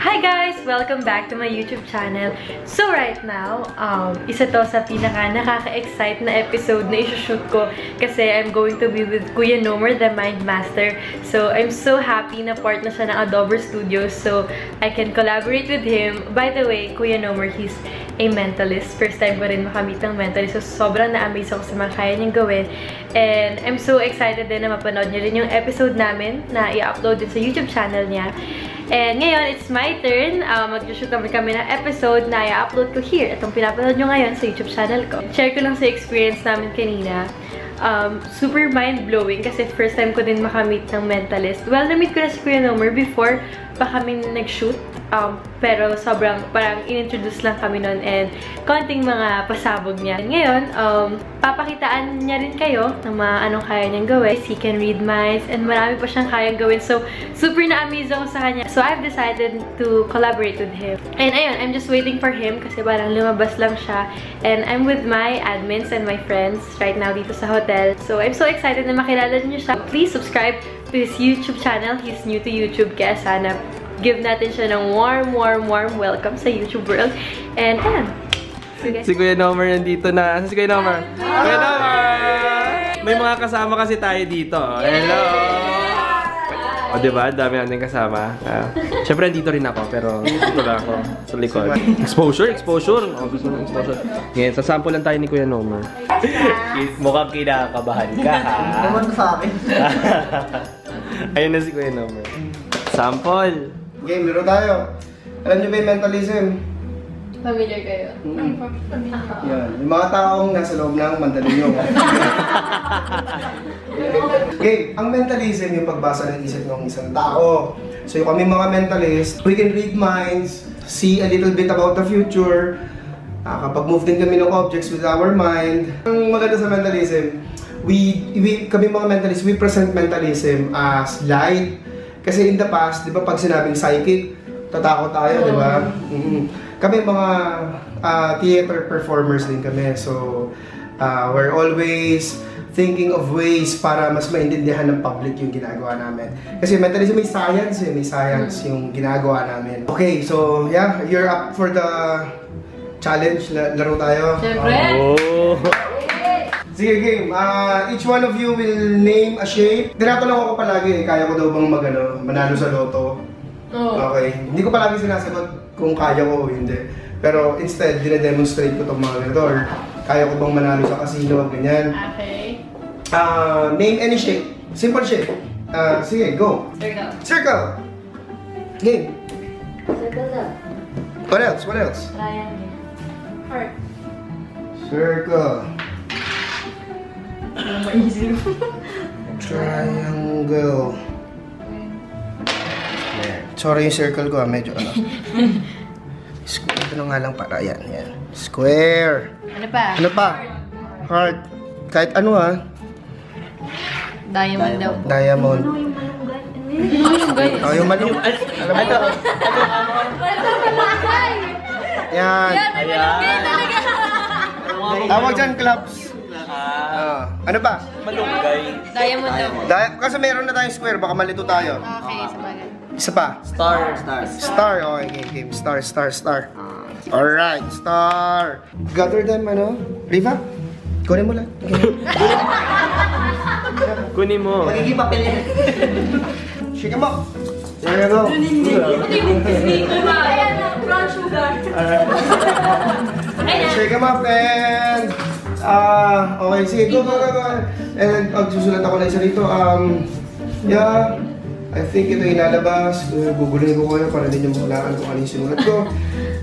Hi guys! Welcome back to my YouTube channel. So right now, isa to sa nakaka-excite na episode na isushoot ko kasi I'm going to be with Kuya Nomer, the Mind Master. So I'm so happy na part na siya ng Adober Studios so I can collaborate with him. By the way, Kuya Nomer, he's a mentalist. First time ko rin makamit ng mentalist. So sobrang na-amaze ako sa mga kaya niyang gawin. And I'm so excited din na mapanood niyo rin yung episode namin na i-upload din sa YouTube channel niya. And ngayon, it's my turn. Mag-shoot kami ng episode na i-upload ko here. Itong pinapanood nyo ngayon sa YouTube channel ko. Share ko lang sa experience namin kanina. Super mind-blowing kasi first time ko din makamit ng mentalist. Well, na-meet ko na si Kuya Nomer before pa kami nag-shoot. Pero sobrang parang in-introduce lang kami nun and konting mga pasabog niya. Ngayon, papakitaan niya rin kayo ng mga anong kaya niyang gawin. He can read minds and marami pa siyang kayang gawin. So, super na-amaze ako sa kanya. So, I've decided to collaborate with him. And ayun, I'm just waiting for him kasi parang lumabas lang siya. And I'm with my admins and my friends right now dito sa hotel. So, I'm so excited na makilala niyo siya. Please subscribe to his YouTube channel. He's new to YouTube kaya sana give natin siya ng warm welcome sa YouTube world. And ayan. Si Kuya Nomer nandito na. Si Kuya Nomer. Kuya Nomer! May mga kasama kasi tayo dito. Hello! O diba? Dami natin kasama. Siyempre nandito rin ako pero dito lang ako sa likod. Exposure! O, gusto mo exposure. Ngayon, sasample lang tayo ni Kuya Nomer. Mukhang kinakabahan ka, ha? Naman sa akin. Ayun na si Kuya Nomer. Sample! Game, laro tayo. Alam niyo ba yung mentalism? Familiar kayo? Yan. Yung mga taong nasa loob ng Mandaluyong. Game, ang mentalism yung pagbasa ng isip ng isang tao. So yung kami mga mentalist, we can read minds, see a little bit about the future, kapag move din kami ng objects with our mind. Ang maganda sa mentalism, kami mga mentalist, we present mentalism as light. Kasi in the past, di ba pag sinabing psychic, tatakot tayo, di ba? Kami mga theater performers din kami. So, we're always thinking of ways para mas maintindihan ng public yung ginagawa namin. Kasi mentalism may science yung ginagawa namin. Okay, so yeah, you're up for the challenge. Laro tayo. Siyempre! Sige, game. Each one of you will name a shape. Tinatanong ako palagi, kaya ko daw bang manalo sa loto? Okay. Hindi ko palagi sinasagot kung kaya ko o hindi. Pero instead, dine-demonstrate ko itong mga ganito. Or kaya ko bang manalo sa casino, ganyan. Okay. Name any shape. Simple shape. Sige, go. Circle. Game. Circle na. What else? Triangle. Heart. Circle. Maisip. Triangle. Sorry yung circle ko medyo ano. Ito na nga lang para yan. Square. Ano pa? Heart. Kahit ano Diamond daw. Diamond. Oh, yung malung. Alam mo? Yan. Tawag dyan, clubs. Ano ba? Malunggay. Diamond daw. Kasi meron na tayong square, baka malito tayo. Okay, sabagay. Isa pa. Star. Okay, game. Star. Alright, star. Gather them, Riva? Kunin mo lang. Kunin mo. Magiging papel yan. Shake them up. There you go. Ayan na, brown sugar. Shake them up and... okay, sige, go. And susulat ako na isa rito. Yeah, I think ito ilalabas. Gugulin ko kayo para din yung mahulaan kung ano yung sinulat ko.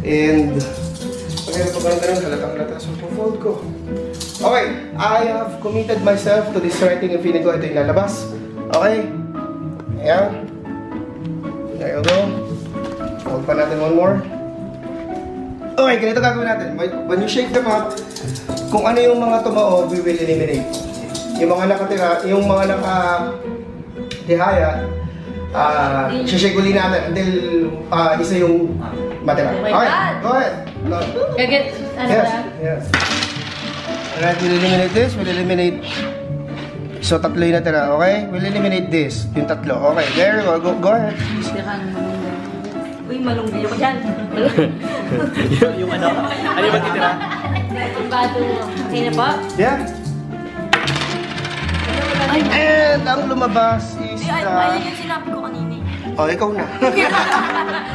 And, pagkakapaganda rin, halatang-halata sa fold ko. Okay, I have committed myself to this writing and feeling ko ito ilalabas. Okay? Ayan. There you go. Fold pa natin one more. Okay, ganito gagawin natin. When you shake them up, kung ano yung mga tumao, we will eliminate. Yung mga nakatira, yung mga nakatihaya, shashake natin until isa yung matira. Oh my Okay, God. go ahead. Gaget, Yes. Alright, we'll eliminate this, we'll eliminate. So, tatlo yung natira, okay? We'll eliminate this, yung tatlo. Okay, there you go, go ahead. Uy, malunggay ako dyan. yung ano? Ano yung matitira? Bado mo. Okay na ba? Yeah. And ang lumabas is Ay, ayan yung sinabi ko kanina. Oh, ikaw na.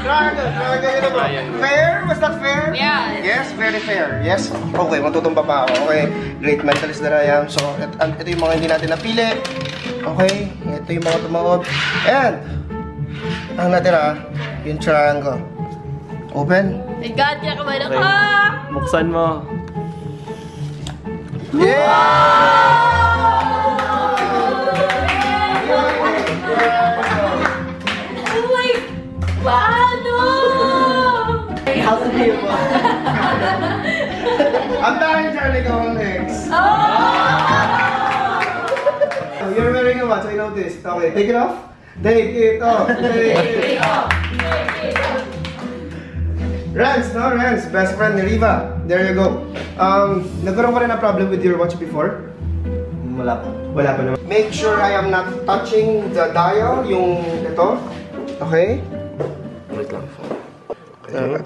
Dragon, yun naman. Fair? Was that fair? Yeah. Yes, very fair. Yes? Okay, matutumba pa ako. Okay, great mentalist that I am. So, ito yung mga hindi natin napili. Okay, ito yung mga tumaob. And, ang natira, yung triangle. Open. My God, kaya kamay na Okay. Buksan mo. Oh my... Paano? Ang dahil Charlie, ikaw ang next. Oh! Oh, you're wearing a watch, I noticed. Okay, take it off. Take it off. Take it off. Rance, no? Rance, best friend ni Riva. There you go. Nagkaroon ka rin na problem with your watch before? Wala po. Wala pa naman. Make sure I am not touching the dial, yung ito. Okay? Wait lang.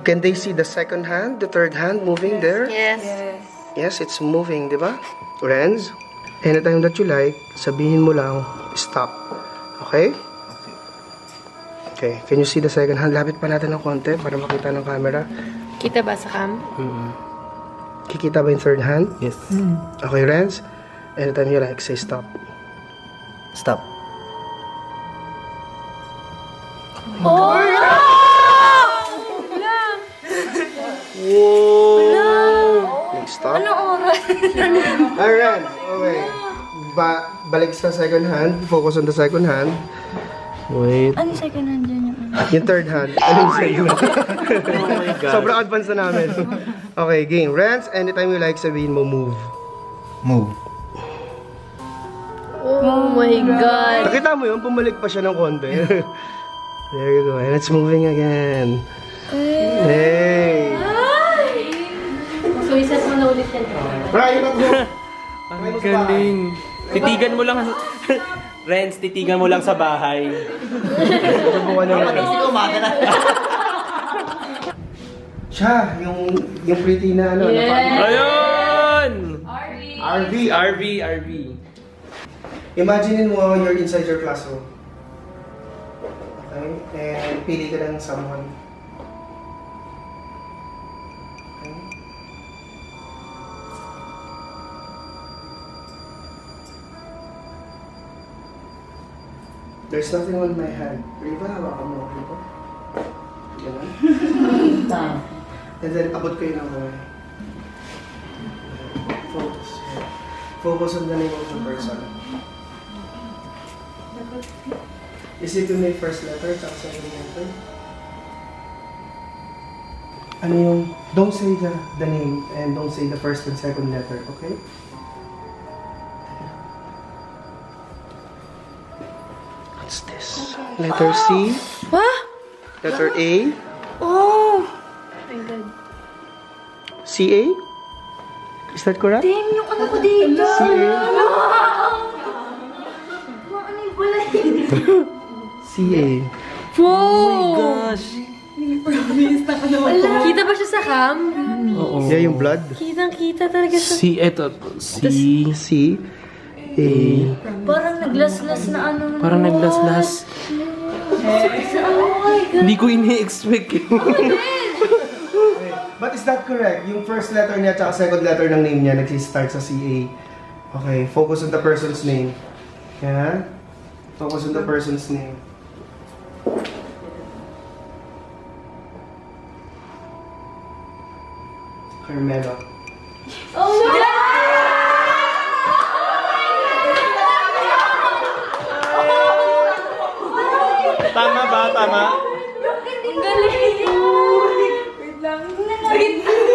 Can they see the second hand, the third hand moving there? Yes. Yes, it's moving, di ba? Renz, anytime that you like, sabihin mo lang, stop. Okay? Okay, can you see the second hand? Lapit pa natin ng konti para makita ng camera. Kita ba sa cam? Kikita ba yung third hand? Yes. Okay, Renz, anytime you like, say stop. Stop. Stop. Ano oras? Alright, okay. Balik sa second hand. Focus on the second hand. Wait. Ano second hand dyan yung... Yung third hand. Ano yung second hand? Oh my God. Sobrang advance na namin. Okay, game. Rance, anytime you like, sabihin mo move. Move. Oh my God. Nakita mo yun? Pumalik pa siya ng konti. There you go. And it's moving again. Hey! So, iset mo na ulit yan. Ryan, not go! Ang galing. Titigan mo lang. Renz, titigan mo lang sa bahay. Subukan na. Siya, yung pretty na ano. Yeah. Ayun! RV. RV. Imagine mo you're inside your classroom. Okay? And pili ka ng someone. Okay? There's nothing on my hand. Riva, hawakan mo ako dito. Ganun. And then, abot kayo ng kamay. Focus. Focus on the name of the person. Isipin mo yung first letter, tsaka second letter. Ano yung, don't say the name and don't say the first and second letter, okay? What's this? Letter C. What? Letter A. Oh! My God. C-A? Is that correct? Damn, yung ano ko dito. C-A. Ano yung bulay? C-A. Wow! Oh my Gosh. Kita ba siya sa cam? Oo. Yeah, yung blood. Kitang-kita talaga sa... Eto. C. A. Parang naglaslas na ano. Parang naglaslas. Hindi ko ini-expect. But is that correct? Yung first letter niya at second letter ng name niya nag-start sa C-A. Okay, focus on the person's name. Yeah? Focus on the person's name. Carmelo. Oh my God! Tama ba? Tama? Ang galing! Wait lang. Wait lang.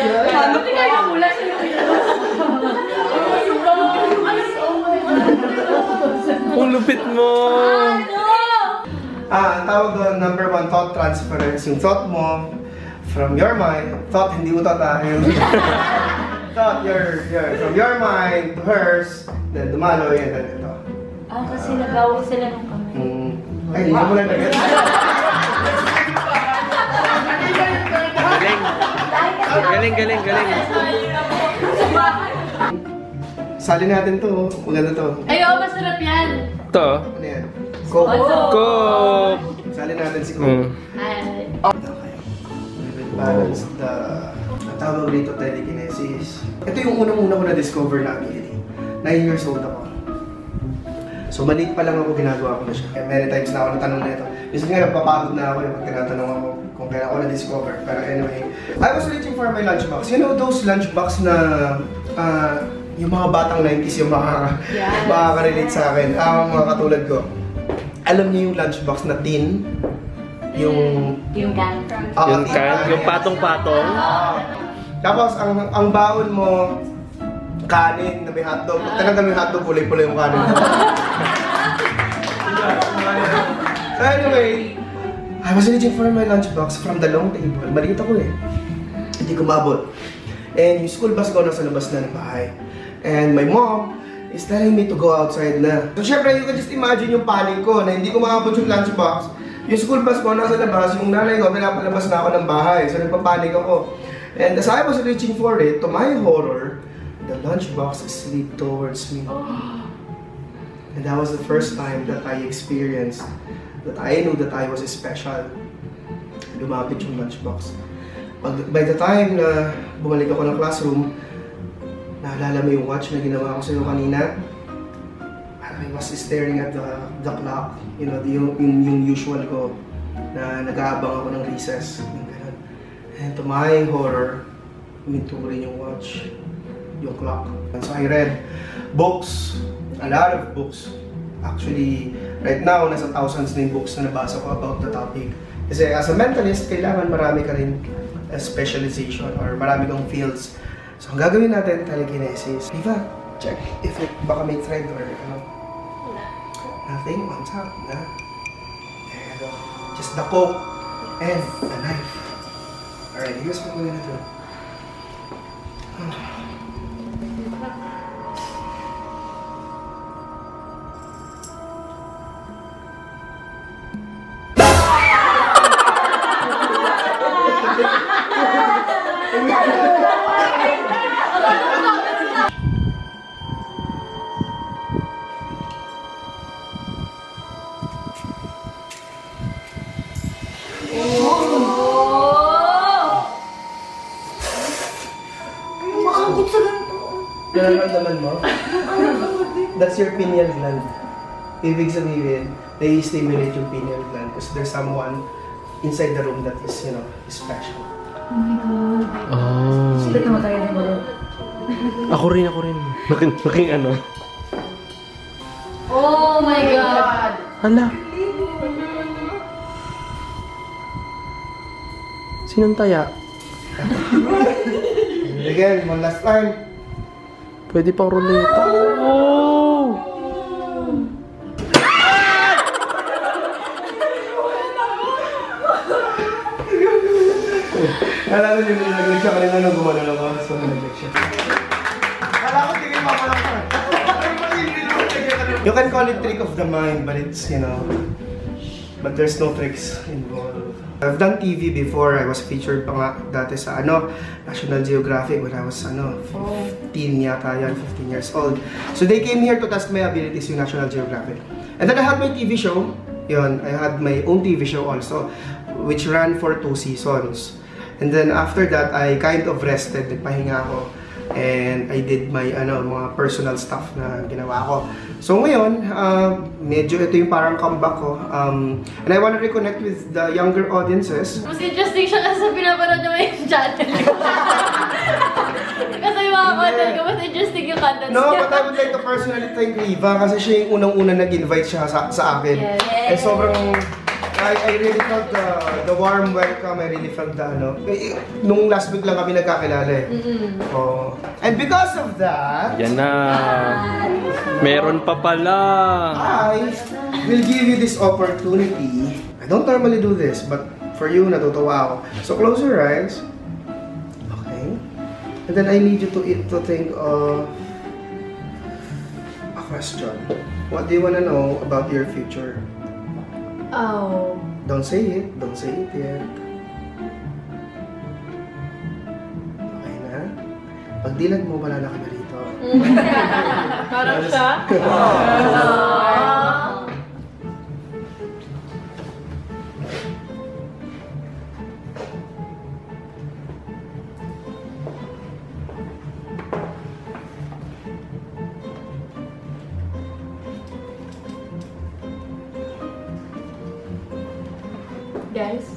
Paano kaya mula siya? Ang lupit mo. Ang tawag doon, number 1, thought transference. Yung thought mo, from your mind, thought, hindi mo thought thought, from your mind to hers, then dumalo yan, then ito. Kasi nagawag sila ng kamay. Ay, hindi mo lang nagad. galing. Sali natin to. Maganda to. Ay, oo, masarap yan. Ito. Ano yan? Coke. Coke. Sali natin si Coke. Ay. We will balance the tawag rito telekinesis. Ito yung unang-una ko na-discover na ability. 9 years old ako. So maliit pa lang ako, ginagawa ko na siya. Kaya many times na ako natanong na ito. Minsan nga napapagod na ako yung tinatanong ako kung kailan ako na-discover. Pero anyway, I was reaching for my lunchbox. You know those lunchbox na yung mga batang 90s yung makaka-relate sa akin. Mga katulad ko. Alam niyo yung lunchbox na tin? Yung can. Yung can, yung patong-patong. Tapos ang baon mo, kanin na may hotdog. Talagang may hotdog, kulay-pulay yung kanin. So anyway, I was reaching for my lunchbox from the long table. Maliit ako eh. Hindi ko maabot. And yung school bus ko nasa labas na ng bahay. And my mom is telling me to go outside na. So syempre, you can just imagine yung panic ko na hindi ko maabot yung lunchbox. Yung school bus ko nasa labas, yung nanay ko, pinapalabas na ako ng bahay. So nagpapanik ako. And as I was reaching for it, to my horror, the lunchbox slid towards me. And that was the first time that I experienced that I knew that I was special. Lumapit yung lunchbox. By the time na bumalik ako ng classroom, naalala mo yung watch na ginawa ko sa'yo kanina? I was staring at the clock, you know, yung usual ko na nag-aabang ako ng recess. And to my horror, huminto ko rin yung watch, yung clock. And so I read books, a lot of books. Actually, right now, nasa thousands na yung books na nabasa ko about the topic. Kasi as a mentalist, kailangan marami ka rin specialization or marami kang fields. So, ang gagawin natin, telekinesis. Riva, check if it baka may thread or ano. Nothing on top, na. There you go. Just the Coke and the knife. Alright, here's what we're gonna do. Nararamdaman mo? That's your pineal gland. Ibig sabihin, they stimulate yung pineal gland because there's someone inside the room that is, you know, special. Oh my God. Oh. Sila tumatayo na ba? Ako rin. Making ano. Oh my God. Hala. Sinong taya? Again, one last time. Pwede pang ruleta. Oh! Alala niyo yung nilaglag siya kanina nung gumano lang ako. So, nilaglag siya. Kala ko tingin mo lang ka. You can call it trick of the mind, but it's, you know, but there's no tricks involved. I've done TV before. I was featured pa nga dati sa National Geographic when I was 15 yata yan, 15 years old. So they came here to test my abilities yung National Geographic. And then I had my TV show. Yun, I had my own TV show also, which ran for 2 seasons. And then after that, I kind of rested, nagpahinga ako. And I did my mga personal stuff na ginawa ko. So ngayon, medyo ito yung parang comeback ko. And I want to reconnect with the younger audiences. Mas interesting siya kasi pinapanood naman yung channel ko. Kasi yung mga content ko, mas interesting yung content No, niya. but I would like to personally thank Riva kasi siya yung unang-una nag-invite siya sa akin. Yes. And sobrang, I really felt the warm welcome. I really felt the nung last week lang kami nagkakilala eh. Oh. And because of that, Yan na. Meron pa pala. I will give you this opportunity. I don't normally do this, but for you, natutuwa ako. So close your eyes. Okay. And then I need you to think of a question. What do you want to know about your future? Oh. Don't say it. Don't say it yet. Okay. dilag mo, wala na ka na rito. Parang siya. Guys.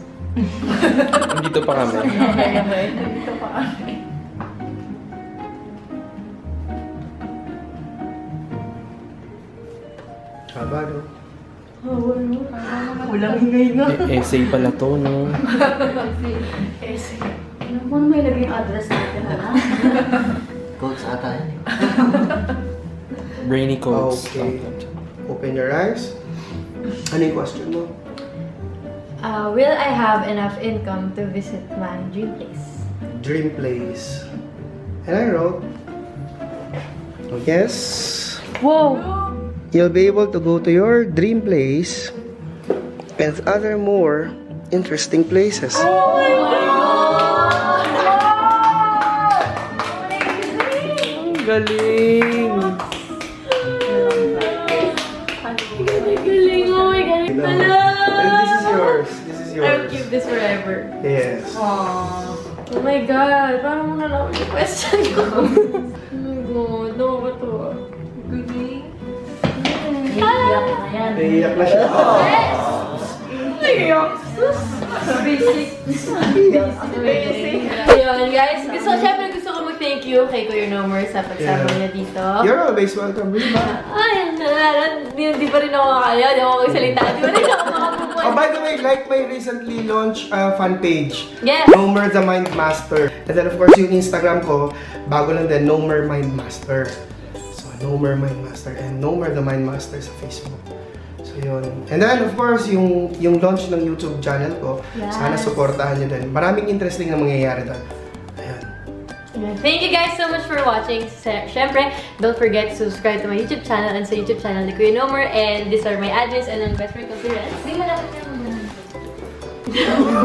Nandito pa kami. Dito pa kami. Haba, no? Walang hingay na. Essay pala to, no? Ano mo may lagay yung address natin, ha? Coach ata yan. Brainy quotes. Okay. Open your eyes. Ano yung question mo? Will I have enough income to visit my dream place? Dream place. And I wrote, yes, Whoa! you'll be able to go to your dream place and other more interesting places. Ang galing! Galing, oh my God. Hello! And this is yours. This is I will yours. keep this forever. Yes. Oh my God. Parang mo na lang yung question ko. Oh my God. Nakakatawa. Galing. Naiiyak na yan. Naiiyak na siya. Naiiyak. Sus. Basic. Ayun, guys. Siyempre gusto ko mag-thank you kay Kuya Nomer sa pagsama Yeah. niya dito. You're always welcome. Really ba? Ay, di pa rin ako makakaya. Di ako magsalita. Di pa rin ako makapupunta. Oh, by the way, like my recently launched fan page. Yes. Nomer the Mind Master. And then of course yung Instagram ko, bago lang din, Nomer Mind Master. So, Nomer Mind Master and Nomer the Mind Master sa Facebook. So, yun. And then of course, yung launch ng YouTube channel ko, Yes. sana supportahan nyo din. Maraming interesting na mangyayari doon. Ayan. Thank you guys so much for watching. Siyempre, don't forget to subscribe to my YouTube channel and sa YouTube channel ni Kuya Nomer. And these are my admins and then best friend conference.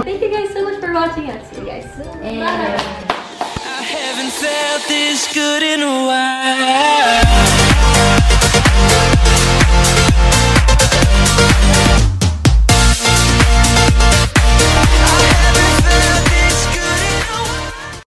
Thank you guys so much for watching. I'll see you guys soon. I haven't felt this good in a